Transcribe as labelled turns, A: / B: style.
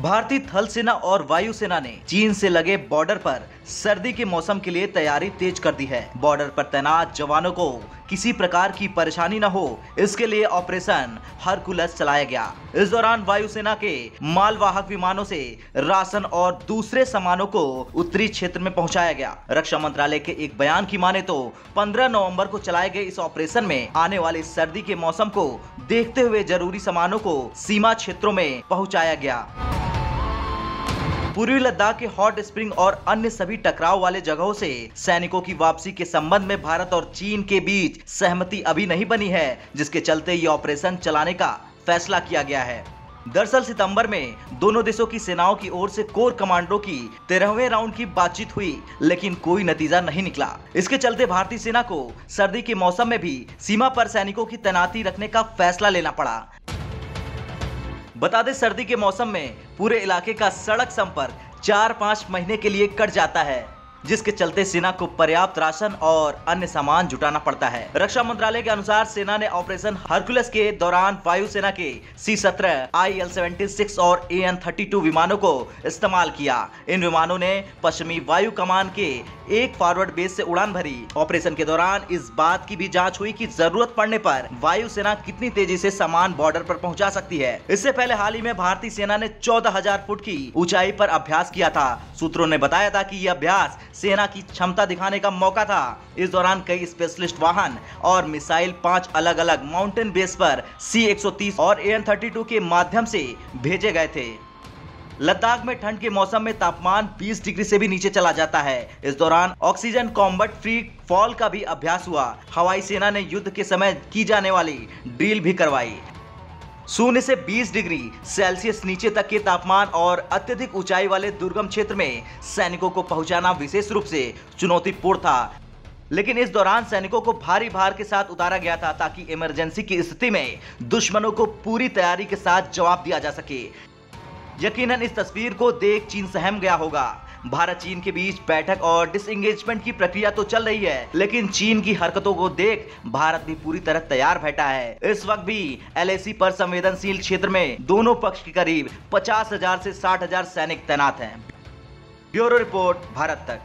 A: भारतीय थल सेना और वायुसेना ने चीन से लगे बॉर्डर पर सर्दी के मौसम के लिए तैयारी तेज कर दी है। बॉर्डर पर तैनात जवानों को किसी प्रकार की परेशानी न हो, इसके लिए ऑपरेशन हरकुलस चलाया गया। इस दौरान वायुसेना के मालवाहक विमानों से राशन और दूसरे सामानों को उत्तरी क्षेत्र में पहुंचाया गया। रक्षा मंत्रालय के एक बयान की माने तो 15 नवंबर को चलाए गए इस ऑपरेशन में आने वाली सर्दी के मौसम को देखते हुए जरूरी सामानों को सीमा क्षेत्रों में पहुंचाया गया। पूर्वी लद्दाख के हॉट स्प्रिंग और अन्य सभी टकराव वाले जगहों से सैनिकों की वापसी के संबंध में भारत और चीन के बीच सहमति अभी नहीं बनी है, जिसके चलते ये ऑपरेशन चलाने का फैसला किया गया है। दरअसल सितंबर में दोनों देशों की सेनाओं की ओर से कोर कमांडरों की 13वें राउंड की बातचीत हुई, लेकिन कोई नतीजा नहीं निकला। इसके चलते भारतीय सेना को सर्दी के मौसम में भी सीमा पर सैनिकों की तैनाती रखने का फैसला लेना पड़ा। बता दें, सर्दी के मौसम में पूरे इलाके का सड़क संपर्क 4-5 महीने के लिए कट जाता है, जिसके चलते सेना को पर्याप्त राशन और अन्य सामान जुटाना पड़ता है। रक्षा मंत्रालय के अनुसार सेना ने ऑपरेशन हरकुलस के दौरान वायुसेना के C-17, IL-76 और AN-32 विमानों को इस्तेमाल किया। इन विमानों ने पश्चिमी वायु कमान के एक फॉरवर्ड बेस से उड़ान भरी। ऑपरेशन के दौरान इस बात की भी जांच हुई कि जरूरत पड़ने पर वायुसेना कितनी तेजी से सामान बॉर्डर पर पहुंचा सकती है। इससे पहले हाल ही में भारतीय सेना ने 14,000 फुट की ऊंचाई पर अभ्यास किया था। सूत्रों ने बताया था कि यह अभ्यास सेना की क्षमता दिखाने का मौका था। इस दौरान कई स्पेशलिस्ट वाहन और मिसाइल 5 अलग अलग माउंटेन बेस पर C-130 और AN-32 के माध्यम से भेजे गए थे। लद्दाख में ठंड के मौसम में तापमान 20 डिग्री से भी नीचे चला जाता है। इस दौरान ऑक्सीजन कॉम्बैट फ्री फॉल का भी अभ्यास हुआ। हवाई सेना ने युद्ध के समय की जाने वाली ड्रिल भी करवाई। 0 से 20 डिग्री सेल्सियस नीचे तक के तापमान और अत्यधिक ऊंचाई वाले दुर्गम क्षेत्र में सैनिकों को पहुंचाना विशेष रूप से चुनौतीपूर्ण था, लेकिन इस दौरान सैनिकों को भारी भार के साथ उतारा गया था ताकि इमरजेंसी की स्थिति में दुश्मनों को पूरी तैयारी के साथ जवाब दिया जा सके। यकीनन इस तस्वीर को देख चीन सहम गया होगा। भारत चीन के बीच बैठक और डिसएंगेजमेंट की प्रक्रिया तो चल रही है, लेकिन चीन की हरकतों को देख भारत भी पूरी तरह तैयार बैठा है। इस वक्त भी LAC पर संवेदनशील क्षेत्र में दोनों पक्ष के करीब 50,000 से 60,000 सैनिक तैनात हैं। ब्यूरो रिपोर्ट, भारत तक।